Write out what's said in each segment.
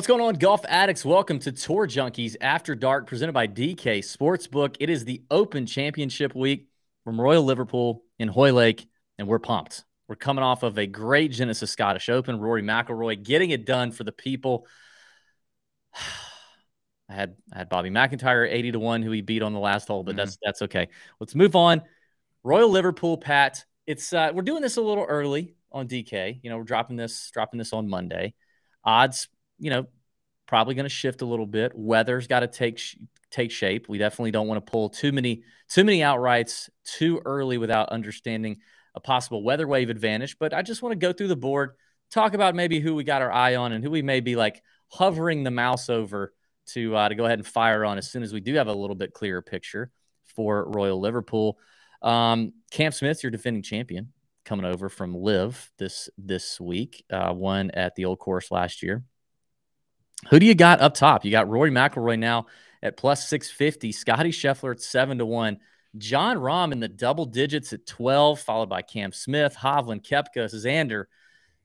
What's going on, golf addicts? Welcome to Tour Junkies After Dark, presented by DK Sportsbook. It is the Open Championship week from Royal Liverpool in Hoylake, and we're pumped. We're coming off of a great Genesis Scottish Open. Rory McIlroy getting it done for the people. I had Bobby McIntyre 80-1, who he beat on the last hole, but that's okay. Let's move on. Royal Liverpool, Pat. It's we're doing this a little early on DK. We're dropping this on Monday. Odds, probably going to shift a little bit. Weather's got to take shape. We definitely don't want to pull too many outrights too early without understanding a possible weather wave advantage. But I just want to go through the board, talk about maybe who we got our eye on and who we may be like hovering the mouse over to go ahead and fire on as soon as we do have a little bit clearer picture for Royal Liverpool. Cam Smith, your defending champion, coming over from Liv this week, won at the Old Course last year. Who do you got up top? You got Rory McIlroy now at plus 650, Scotty Scheffler at 7-1, Jon Rahm in the double digits at 12, followed by Cam Smith, Hovland, Koepka, Xander,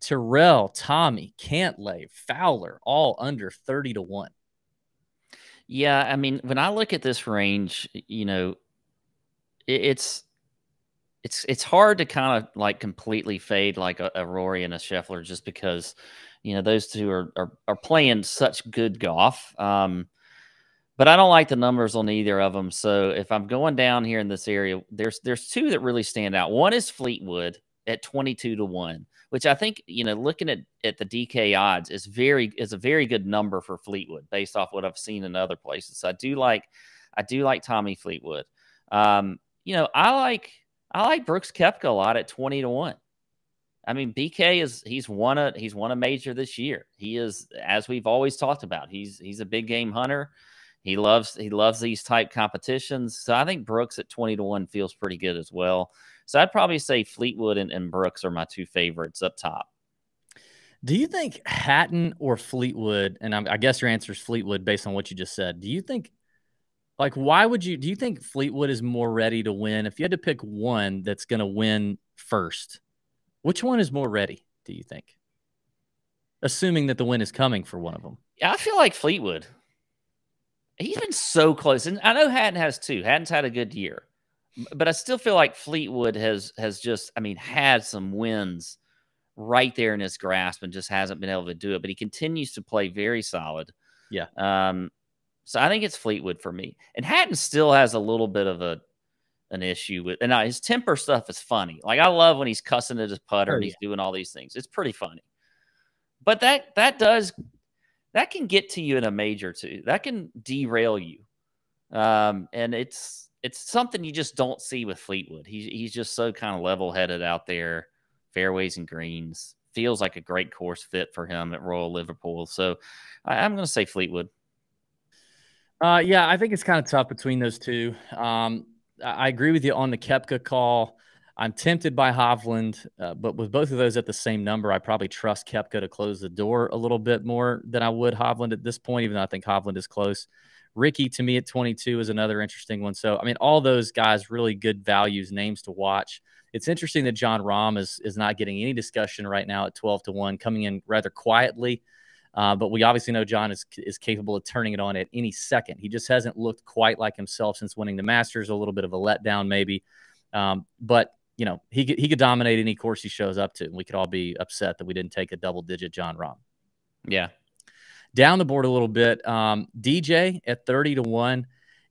Tyrrell, Tommy, Cantlay, Fowler, all under 30-1. Yeah, I mean, when I look at this range, it's hard to kind of like completely fade like a Rory and a Scheffler just because, those two are playing such good golf. But I don't like the numbers on either of them. So if I'm going down here in this area, there's two that really stand out. One is Fleetwood at 22-1, which I think, looking at the DK odds is a very good number for Fleetwood based off what I've seen in other places. So I do like Tommy Fleetwood. I like Brooks Koepka a lot at 20-1. I mean, BK he's won a major this year. He is, as we've always talked about, he's a big game hunter. He loves these type competitions. So I think Brooks at 20-1 feels pretty good as well. So I'd probably say Fleetwood and Brooks are my two favorites up top. Do you think Hatton or Fleetwood, and I guess your answer is Fleetwood based on what you just said, do you think, do you think Fleetwood is more ready to win? If you had to pick one that's going to win first, which one is more ready, do you think? Assuming that the win is coming for one of them. Yeah, I feel like Fleetwood. He's been so close. And I know Hatton has too. Hatton's had a good year. But I still feel like Fleetwood has just, had some wins right there in his grasp and just hasn't been able to do it. But he continues to play very solid. Yeah. So I think it's Fleetwood for me. And Hatton still has a little bit of an issue with, and his temper stuff is funny. Like, I love when he's cussing at his putter and he's doing all these things. It's pretty funny. But that can get to you in a major too. That can derail you. And it's something you just don't see with Fleetwood. He's just so kind of level-headed out there, fairways and greens. Feels like a great course fit for him at Royal Liverpool. So I'm going to say Fleetwood. Yeah, I think it's kind of tough between those two. I agree with you on the Koepka call. I'm tempted by Hovland, but with both of those at the same number, I probably trust Koepka to close the door a little bit more than I would Hovland at this point, even though I think Hovland is close. Ricky, to me, at 22 is another interesting one. So, all those guys, really good values, names to watch. It's interesting that Jon Rahm is not getting any discussion right now at 12-1, coming in rather quietly. But we obviously know John is capable of turning it on at any second. He just hasn't looked quite like himself since winning the Masters. A little bit of a letdown, maybe. But he could dominate any course he shows up to, and we could all be upset that we didn't take a double-digit Jon Rahm. Yeah. Down the board a little bit, DJ at 30-1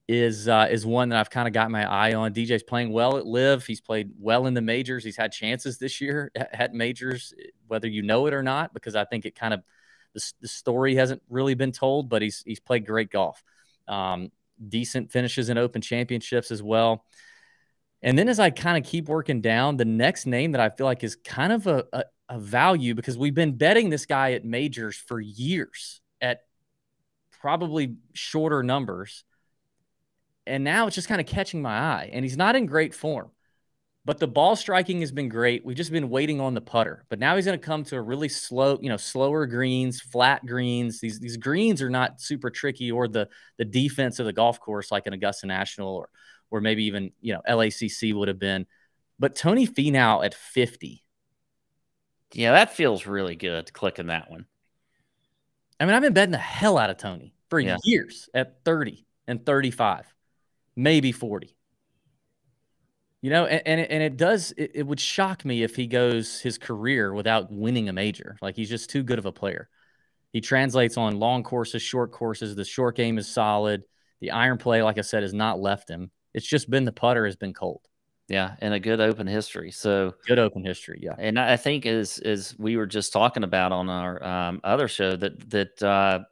is one that I've kind of got my eye on. DJ's playing well at Liv. He's played well in the majors. He's had chances this year at majors, whether you know it or not, because I think it kind of the story hasn't really been told, but he's played great golf. Decent finishes in Open Championships as well. And then as I kind of keep working down, the next name that I feel like is kind of a value, because we've been betting this guy at majors for years at probably shorter numbers. And now it's just kind of catching my eye. And he's not in great form. But the ball striking has been great. We've just been waiting on the putter. But now he's going to come to a really slow, slower greens, flat greens. These greens are not super tricky, or the defense of the golf course like an Augusta National or maybe even, LACC would have been. But Tony Finau at 50. Yeah, that feels really good, clicking that one. I mean, I've been betting the hell out of Tony for Yeah. years at 30 and 35, maybe 40. You know, and it does, it would shock me if he goes his career without winning a major. Like, he's just too good of a player. He translates on long courses, short courses. The short game is solid. The iron play, like I said, has not left him. It's just been the putter has been cold. Yeah, and a good open history. So Good open history, yeah. and I think as we were just talking about on our other show that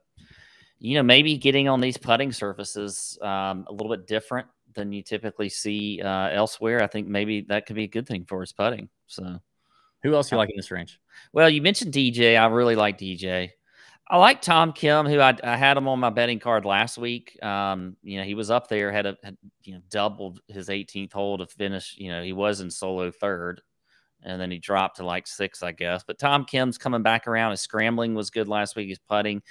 maybe getting on these putting surfaces a little bit different than you typically see elsewhere. I think maybe that could be a good thing for his putting. So, Who else you like in this range? well, you mentioned DJ. I really like DJ. I like Tom Kim, who I had him on my betting card last week. He was up there, had doubled his 18th hole to finish. He was in solo third, and then he dropped to like sixth, I guess. But Tom Kim's coming back around. His scrambling was good last week. His putting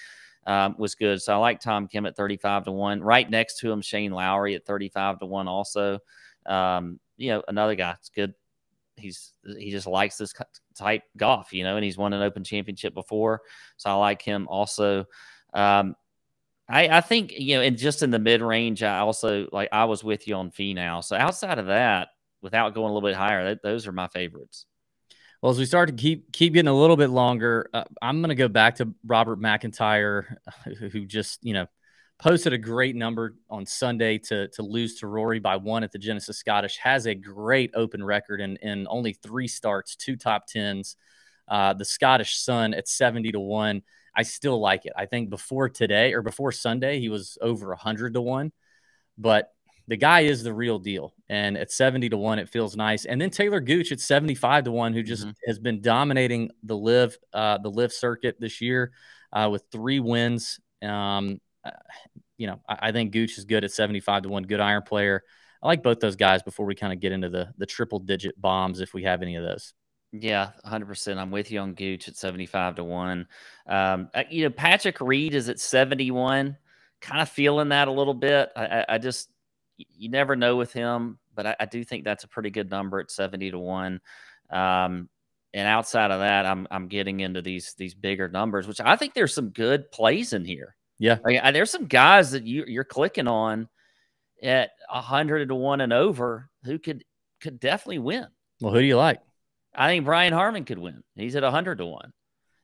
was good. So I like Tom Kim at 35-1. Right next to him, Shane Lowry at 35-1 also. Another guy. It's good. He just likes this type golf, and he's won an Open Championship before. So I like him also. I think, and just in the mid-range, I also I was with you on Finau. So outside of that, without going a little bit higher, those are my favorites. Well, as we start to keep getting a little bit longer, I'm going to go back to Robert McIntyre, who just, posted a great number on Sunday to lose to Rory by 1 at the Genesis Scottish, has a great open record in only 3 starts, 2 top 10s. The Scottish Sun at 70-1. I still like it. I think before Sunday, he was over 100-1, but the guy is the real deal. And at 70-1, it feels nice. And then Taylor Gooch at 75-1, who just has been dominating the live circuit this year with 3 wins. I think Gooch is good at 75-1, good iron player. I like both those guys before we kind of get into the triple digit bombs, if we have any of those. Yeah, 100%. I'm with you on Gooch at 75-1. Patrick Reed is at 71. Kind of feeling that a little bit. I just, you never know with him, but I do think that's a pretty good number at 70-1. And outside of that, I'm getting into these bigger numbers, which I think there's some good plays in here. Yeah, there's some guys that you're clicking on at 100-1 and over who could definitely win. Well, who do you like? I think Brian Harman could win. He's at 100-1.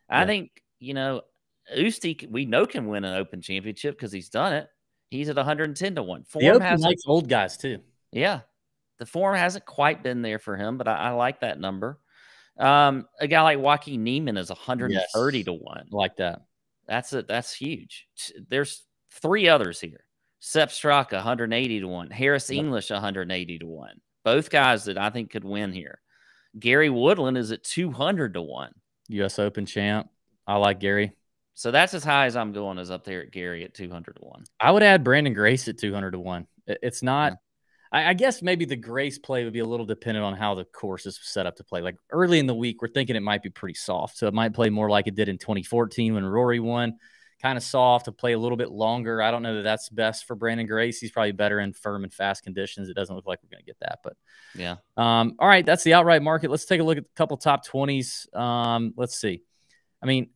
I think, Usti, we know, can win an Open Championship because he's done it. He's at 110-1. The Open likes old guys too. Yeah. The form hasn't quite been there for him, but I like that number. A guy like Joaquin Niemann is 130-1. Like that. That's huge. There's 3 others here. Sepp Straka, 180-1. Harris English, 180-1. Both guys that I think could win here. Gary Woodland is at 200-1. U.S. Open champ. I like Gary. So that's as high as I'm going, is up there at Gary at 200-1. I would add Brandon Grace at 200-1. It's not. Yeah. I guess maybe the Grace play would be a little dependent on how the course is set up to play. Like early in the week, we're thinking it might be pretty soft. So it might play more like it did in 2014 when Rory won. Kind of soft to play a little bit longer. I don't know that that's best for Brandon Grace. He's probably better in firm and fast conditions. It doesn't look like we're going to get that, but yeah. All right, that's the outright market. Let's take a look at a couple top 20s. Let's see. I mean,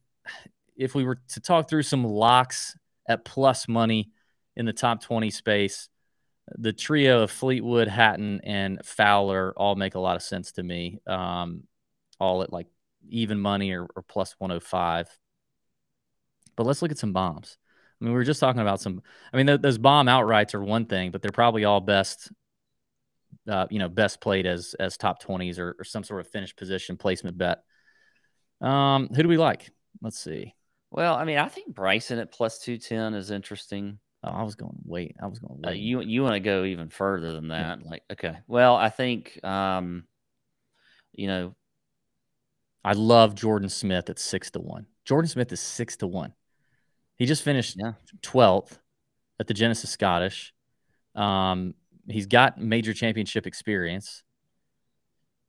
if we were to talk through some locks at plus money in the top 20 space, the trio of Fleetwood, Hatton, and Fowler all make a lot of sense to me. All at like even money or plus 105. But let's look at some bombs. I mean, we were just talking about some. I mean, those bomb outrights are one thing, but they're probably all best played as top 20s or some sort of finish position placement bet. Who do we like? Let's see. Well, I mean, I think Bryson at plus 210 is interesting. Oh, I was going to wait. You want to go even further than that? Yeah. Okay. Well, I think I love Jordan Smith at 6-1. Jordan Smith is 6-1. He just finished 12th at the Genesis Scottish. He's got major championship experience.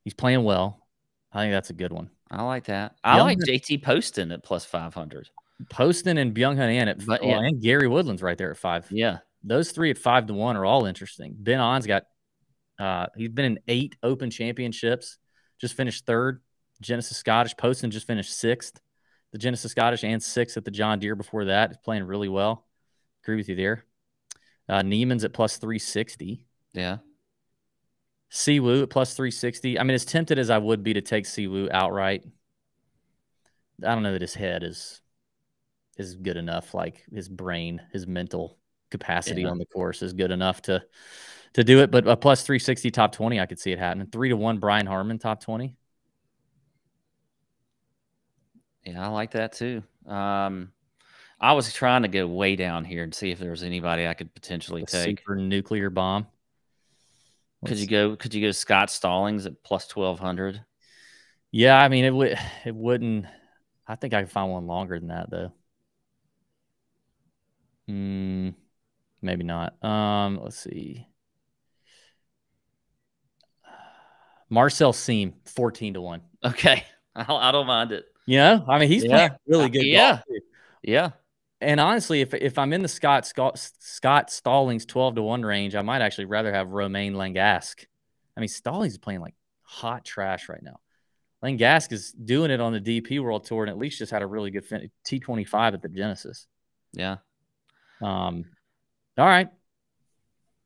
He's playing well. I think that's a good one. I like that. I like JT Poston at plus 500. Poston and Byung-Hun An and Gary Woodland's right there at 5. Yeah. Those 3 at 5-1 are all interesting. Ben On's got he's been in 8 Open Championships, just finished 3rd. Genesis Scottish. Poston just finished 6th. the Genesis Scottish and 6 at the John Deere before that. It's playing really well. Agree with you there. Neiman's at plus 360. Yeah. Siwoo at plus 360. I mean, as tempted as I would be to take Siwoo outright, I don't know that his head is good enough. Like his brain, his mental capacity on the course is good enough to do it. But a plus 360 top 20, I could see it happening. 3-1 Brian Harmon top 20. Yeah, I like that too. I was trying to go way down here and see if there was anybody I could potentially take. Super nuclear bomb. Could you go Scott Stallings at plus 1,200? Yeah, I mean it wouldn't. I think I could find one longer than that though. Maybe not. Let's see. Marcel Seam, 14-1. Okay, I don't mind it. You know, I mean, he's playing really good golf too. Yeah. And honestly, if I'm in the Scott Stallings 12-1 range, I might actually rather have Romain Langasque. I mean, Stallings is playing like hot trash right now. Langasque is doing it on the DP World Tour and at least just had a really good finish, T25 at the Genesis. Yeah. All right.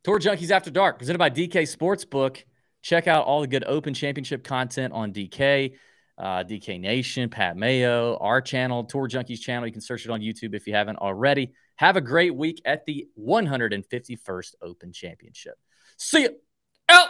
Tour Junkies After Dark, presented by DK Sportsbook. Check out all the good Open Championship content on DK. DK Nation, Pat Mayo, our channel, Tour Junkies channel. You can search it on YouTube if you haven't already. Have a great week at the 151st Open Championship. See you out.